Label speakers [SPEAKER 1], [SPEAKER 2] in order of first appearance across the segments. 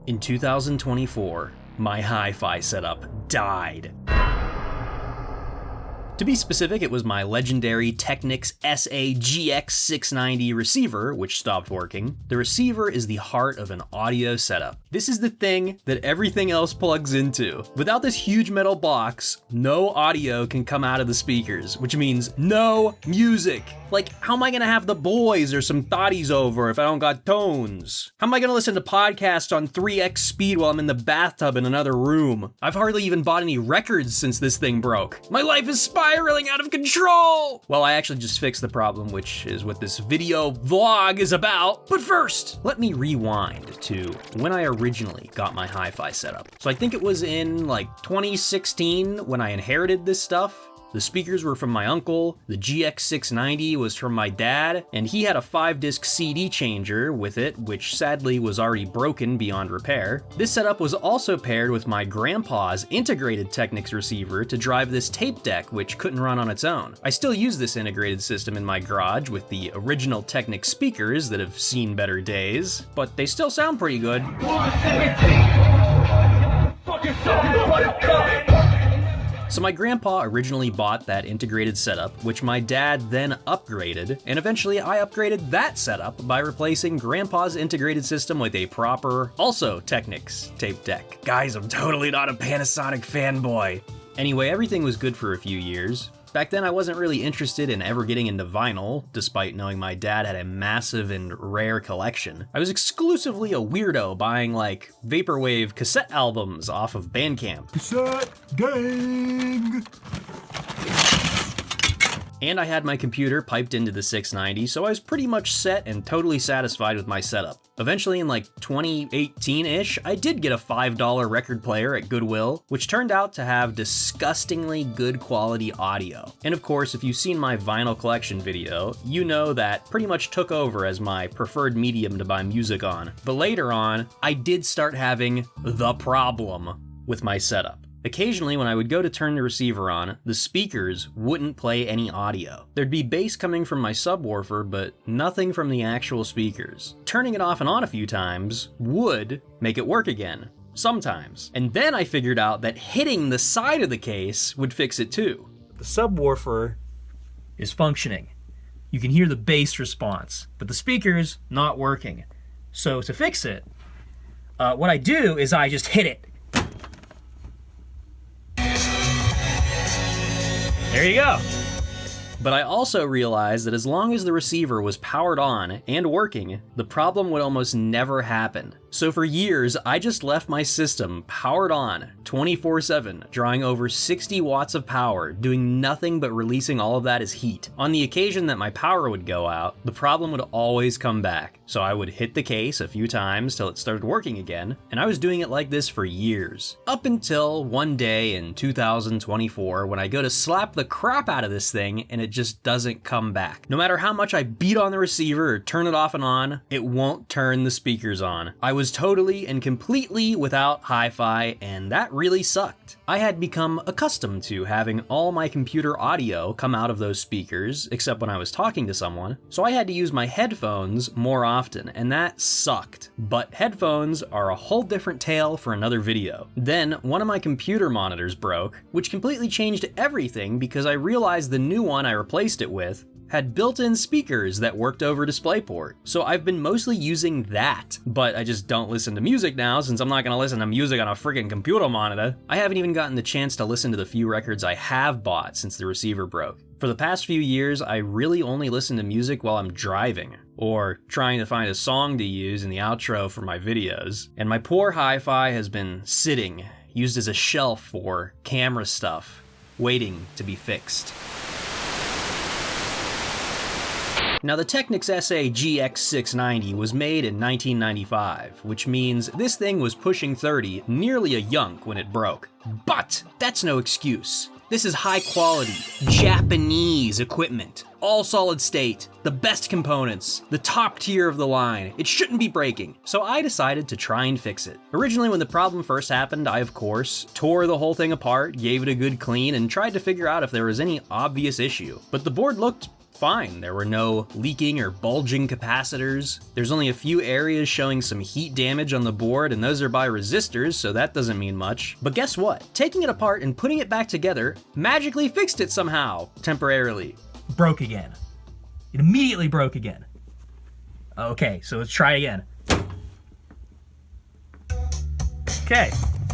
[SPEAKER 1] In 2024, my hi-fi setup died. To be specific, it was my legendary Technics SA-GX690 receiver, which stopped working. The receiver is the heart of an audio setup. This is the thing that everything else plugs into. Without this huge metal box, no audio can come out of the speakers, which means no music. Like, how am I gonna have the boys or some thotties over if I don't got tones? How am I gonna listen to podcasts on 3x speed while I'm in the bathtub in another room? I've hardly even bought any records since this thing broke. My life is spiraling out of control! Well, I actually just fixed the problem, which is what this video vlog is about. But first, let me rewind to when I originally got my hi-fi setup. So I think it was in like 2016 when I inherited this stuff. The speakers were from my uncle, the GX690 was from my dad, and he had a 5-disc CD changer with it, which sadly was already broken beyond repair. This setup was also paired with my grandpa's integrated Technics receiver to drive this tape deck, which couldn't run on its own. I still use this integrated system in my garage with the original Technics speakers that have seen better days, but they still sound pretty good. So my grandpa originally bought that integrated setup, which my dad then upgraded, and eventually I upgraded that setup by replacing grandpa's integrated system with a proper, also Technics tape deck. Guys, I'm totally not a Panasonic fanboy. Anyway, everything was good for a few years. Back then I wasn't really interested in ever getting into vinyl, despite knowing my dad had a massive and rare collection. I was exclusively a weirdo buying like vaporwave cassette albums off of Bandcamp. Cassette gang! And I had my computer piped into the 690, so I was pretty much set and totally satisfied with my setup. Eventually in like 2018-ish, I did get a $5 record player at Goodwill, which turned out to have disgustingly good quality audio. And of course, if you've seen my vinyl collection video, you know that pretty much took over as my preferred medium to buy music on. But later on, I did start having the problem with my setup. Occasionally, when I would go to turn the receiver on, the speakers wouldn't play any audio. There'd be bass coming from my subwoofer, but nothing from the actual speakers. Turning it off and on a few times would make it work again, sometimes. And then I figured out that hitting the side of the case would fix it too. The subwoofer is functioning. You can hear the bass response, but the speaker's not working. So to fix it, what I do is I just hit it. There you go. But I also realized that as long as the receiver was powered on and working, the problem would almost never happen. So for years, I just left my system powered on 24/7, drawing over 60 watts of power, doing nothing but releasing all of that as heat. On the occasion that my power would go out, the problem would always come back. So I would hit the case a few times till it started working again, and I was doing it like this for years. Up until one day in 2024 when I go to slap the crap out of this thing and it just doesn't come back. No matter how much I beat on the receiver or turn it off and on, it won't turn the speakers on. I was totally and completely without hi-fi, and that really sucked. I had become accustomed to having all my computer audio come out of those speakers, except when I was talking to someone, so I had to use my headphones more often, and that sucked. But headphones are a whole different tale for another video. Then, one of my computer monitors broke, which completely changed everything because I realized the new one I replaced it with had built-in speakers that worked over DisplayPort. So I've been mostly using that, but I just don't listen to music now since I'm not gonna listen to music on a freaking computer monitor. I haven't even gotten the chance to listen to the few records I have bought since the receiver broke. For the past few years, I really only listen to music while I'm driving, or trying to find a song to use in the outro for my videos. And my poor hi-fi has been sitting, used as a shelf for camera stuff, waiting to be fixed. Now the Technics SA-GX690 was made in 1995, which means this thing was pushing 30, nearly a yunk when it broke. But that's no excuse. This is high quality, Japanese equipment. All solid state, the best components, the top tier of the line. It shouldn't be breaking. So I decided to try and fix it. Originally when the problem first happened, I of course tore the whole thing apart, gave it a good clean, and tried to figure out if there was any obvious issue. But the board looked fine. There were no leaking or bulging capacitors. There's only a few areas showing some heat damage on the board, and those are by resistors, so that doesn't mean much. But guess what? Taking it apart and putting it back together magically fixed it somehow, temporarily.
[SPEAKER 2] Broke again. It immediately broke again. Okay, so let's try again.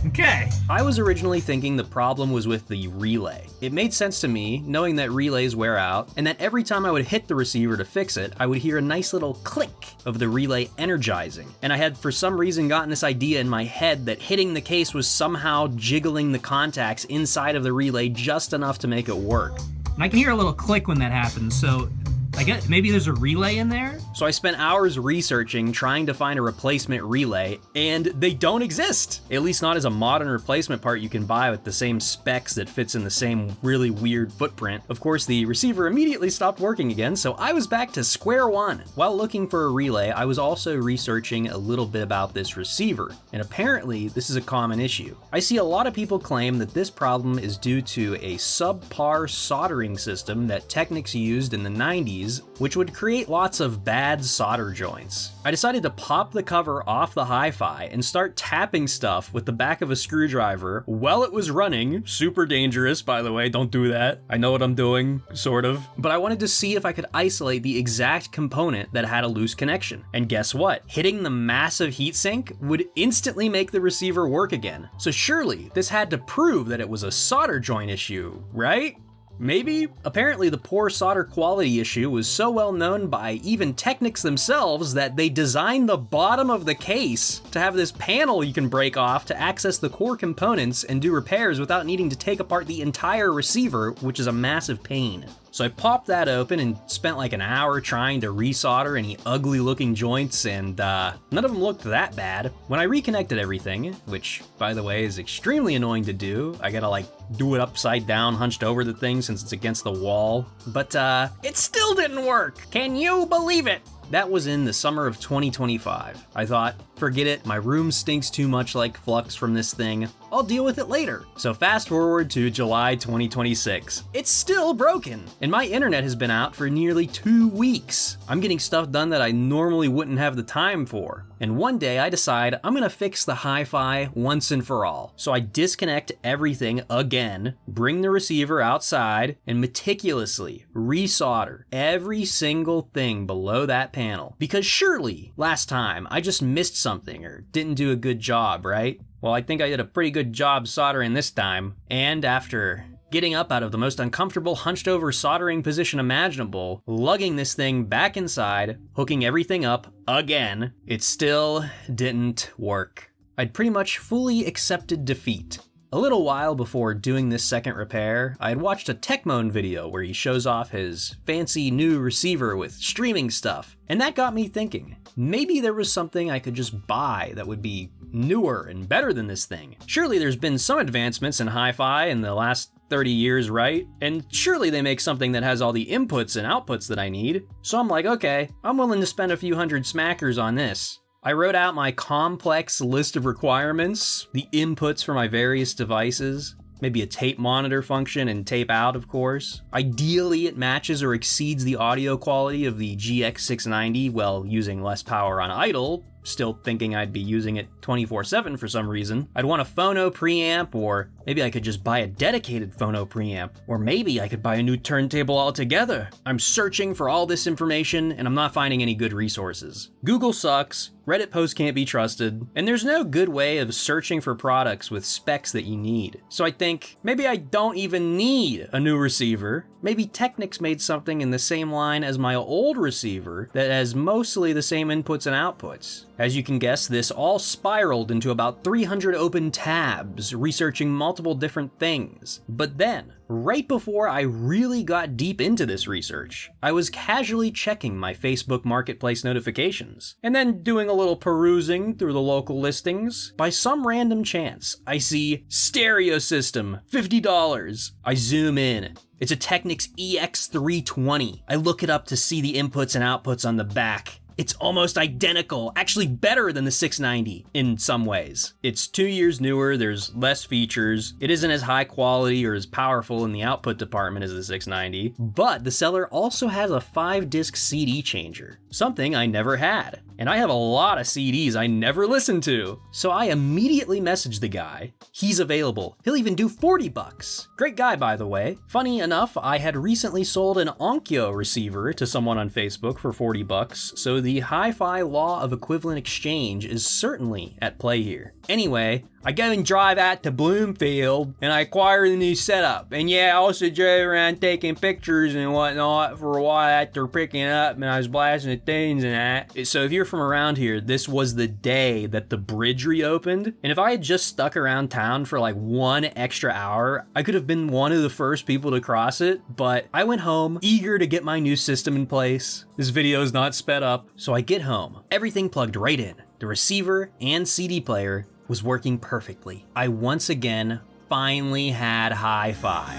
[SPEAKER 2] Okay.
[SPEAKER 1] I was originally thinking the problem was with the relay. It made sense to me, knowing that relays wear out, and that every time I would hit the receiver to fix it, I would hear a nice little click of the relay energizing. And I had for some reason gotten this idea in my head that hitting the case was somehow jiggling the contacts inside of the relay just enough to make it work.
[SPEAKER 2] And I can hear a little click when that happens, so I guess maybe there's a relay in there?
[SPEAKER 1] So I spent hours researching, trying to find a replacement relay, and they don't exist. At least not as a modern replacement part you can buy with the same specs that fits in the same really weird footprint. Of course, the receiver immediately stopped working again, so I was back to square one. While looking for a relay, I was also researching a little bit about this receiver, and apparently this is a common issue. I see a lot of people claim that this problem is due to a subpar soldering system that Technics used in the 90s, which would create lots of bad solder joints. I decided to pop the cover off the hi-fi and start tapping stuff with the back of a screwdriver while it was running. Super dangerous, by the way, don't do that. I know what I'm doing, sort of. But I wanted to see if I could isolate the exact component that had a loose connection. And guess what? Hitting the massive heatsink would instantly make the receiver work again. So surely this had to prove that it was a solder joint issue, right? Maybe? Apparently the poor solder quality issue was so well known by even Technics themselves that they designed the bottom of the case to have this panel you can break off to access the core components and do repairs without needing to take apart the entire receiver, which is a massive pain. So I popped that open and spent like an hour trying to resolder any ugly looking joints, and none of them looked that bad. When I reconnected everything, which by the way is extremely annoying to do, I gotta like do it upside down, hunched over the thing since it's against the wall, but it still didn't work. Can you believe it? That was in the summer of 2025. I thought, forget it, my room stinks too much like flux from this thing. I'll deal with it later. So fast forward to July 2026. It's still broken, and my internet has been out for nearly 2 weeks. I'm getting stuff done that I normally wouldn't have the time for. And one day I decide I'm gonna fix the hi-fi once and for all. So I disconnect everything again, bring the receiver outside, and meticulously resolder every single thing below that panel. Because surely, last time, I just missed something or didn't do a good job, right? Well, I think I did a pretty good job soldering this time, and after getting up out of the most uncomfortable hunched over soldering position imaginable, lugging this thing back inside, hooking everything up again, it still didn't work. I'd pretty much fully accepted defeat. A little while before doing this second repair, I had watched a Techmoan video where he shows off his fancy new receiver with streaming stuff, and that got me thinking, maybe there was something I could just buy that would be newer and better than this thing. Surely there's been some advancements in hi-fi in the last 30 years, right? And surely they make something that has all the inputs and outputs that I need. So I'm like, okay, I'm willing to spend a few hundred smackers on this. I wrote out my complex list of requirements, the inputs for my various devices, maybe a tape monitor function and tape out, of course. Ideally, it matches or exceeds the audio quality of the GX690 while using less power on idle, still thinking I'd be using it 24/7 for some reason. I'd want a phono preamp, or maybe I could just buy a dedicated phono preamp, or maybe I could buy a new turntable altogether. I'm searching for all this information and I'm not finding any good resources. Google sucks, Reddit posts can't be trusted, and there's no good way of searching for products with specs that you need. So I think maybe I don't even need a new receiver. Maybe Technics made something in the same line as my old receiver that has mostly the same inputs and outputs. As you can guess, this all spiraled into about 300 open tabs, researching multiple different things. But then, right before I really got deep into this research, I was casually checking my Facebook Marketplace notifications, and then doing a little perusing through the local listings. By some random chance, I see stereo system, $50. I zoom in. It's a Technics EX320. I look it up to see the inputs and outputs on the back. It's almost identical, actually better than the 690 in some ways. It's 2 years newer, there's less features, it isn't as high quality or as powerful in the output department as the 690, but the seller also has a 5-disc CD changer, something I never had. And I have a lot of CDs I never listened to. So I immediately messaged the guy. He's available. He'll even do $40. Great guy, by the way. Funny enough, I had recently sold an Onkyo receiver to someone on Facebook for $40, so the hi-fi law of equivalent exchange is certainly at play here. Anyway, I go and drive out to Bloomfield, and I acquire the new setup. And yeah, I also drove around taking pictures and whatnot for a while after picking up, and I was blasting the tunes and that. So if you're from around here, this was the day that the bridge reopened. And if I had just stuck around town for like 1 extra hour, I could have been one of the first people to cross it. But I went home, eager to get my new system in place. This video is not sped up. So I get home, everything plugged right in. The receiver and CD player was working perfectly. I once again finally had hi-fi.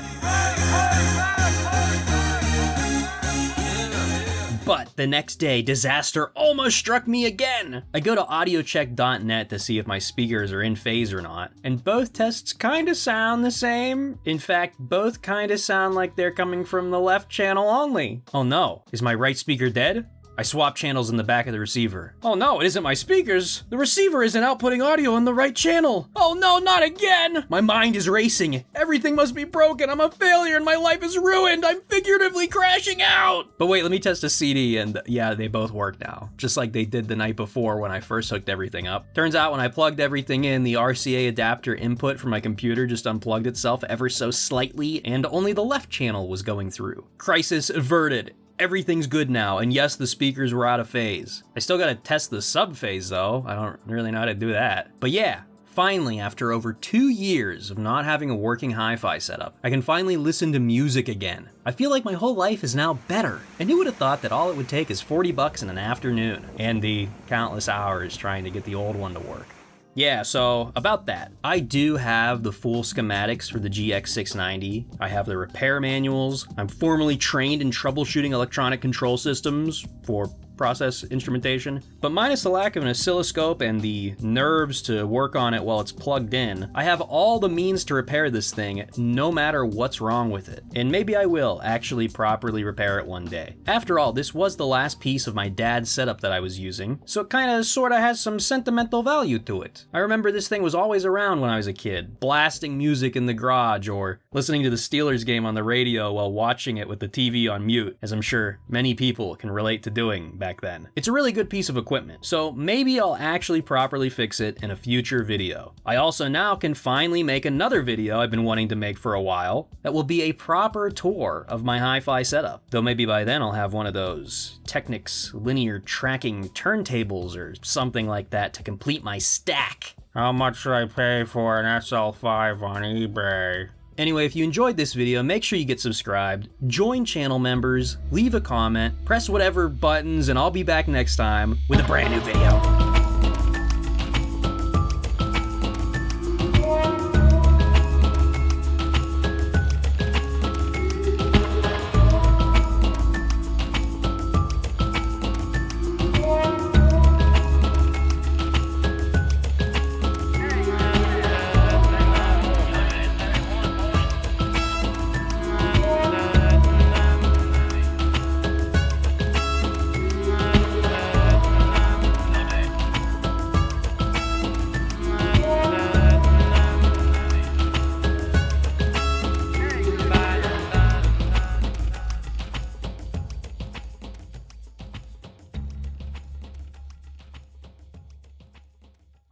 [SPEAKER 1] But the next day, disaster almost struck me again. I go to audiocheck.net to see if my speakers are in phase or not, and both tests kinda sound the same. In fact, both kinda sound like they're coming from the left channel only. Oh no, is my right speaker dead? I swap channels in the back of the receiver. Oh no, it isn't my speakers. The receiver isn't outputting audio in the right channel. Oh no, not again. My mind is racing. Everything must be broken. I'm a failure and my life is ruined. I'm figuratively crashing out. But wait, let me test a CD and yeah, they both work now. Just like they did the night before when I first hooked everything up. Turns out when I plugged everything in, the RCA adapter input from my computer just unplugged itself ever so slightly and only the left channel was going through. Crisis averted. Everything's good now, and yes, the speakers were out of phase. I still gotta test the sub-phase though. I don't really know how to do that. But yeah, finally, after over 2 years of not having a working hi-fi setup, I can finally listen to music again. I feel like my whole life is now better. And who would have thought that all it would take is $40 in an afternoon, and the countless hours trying to get the old one to work. Yeah, so about that. I do have the full schematics for the GX690. I have the repair manuals. I'm formally trained in troubleshooting electronic control systems for process instrumentation, but minus the lack of an oscilloscope and the nerves to work on it while it's plugged in, I have all the means to repair this thing no matter what's wrong with it. And maybe I will actually properly repair it one day. After all, this was the last piece of my dad's setup that I was using, so it kinda sorta has some sentimental value to it. I remember this thing was always around when I was a kid, blasting music in the garage or listening to the Steelers game on the radio while watching it with the TV on mute, as I'm sure many people can relate to doing back then. It's a really good piece of equipment, so maybe I'll actually properly fix it in a future video. I also now can finally make another video I've been wanting to make for a while that will be a proper tour of my hi-fi setup, though maybe by then I'll have one of those Technics linear tracking turntables or something like that to complete my stack. How much should I pay for an SL5 on eBay? Anyway, if you enjoyed this video, make sure you get subscribed, join channel members, leave a comment, press whatever buttons, and I'll be back next time with a brand new video.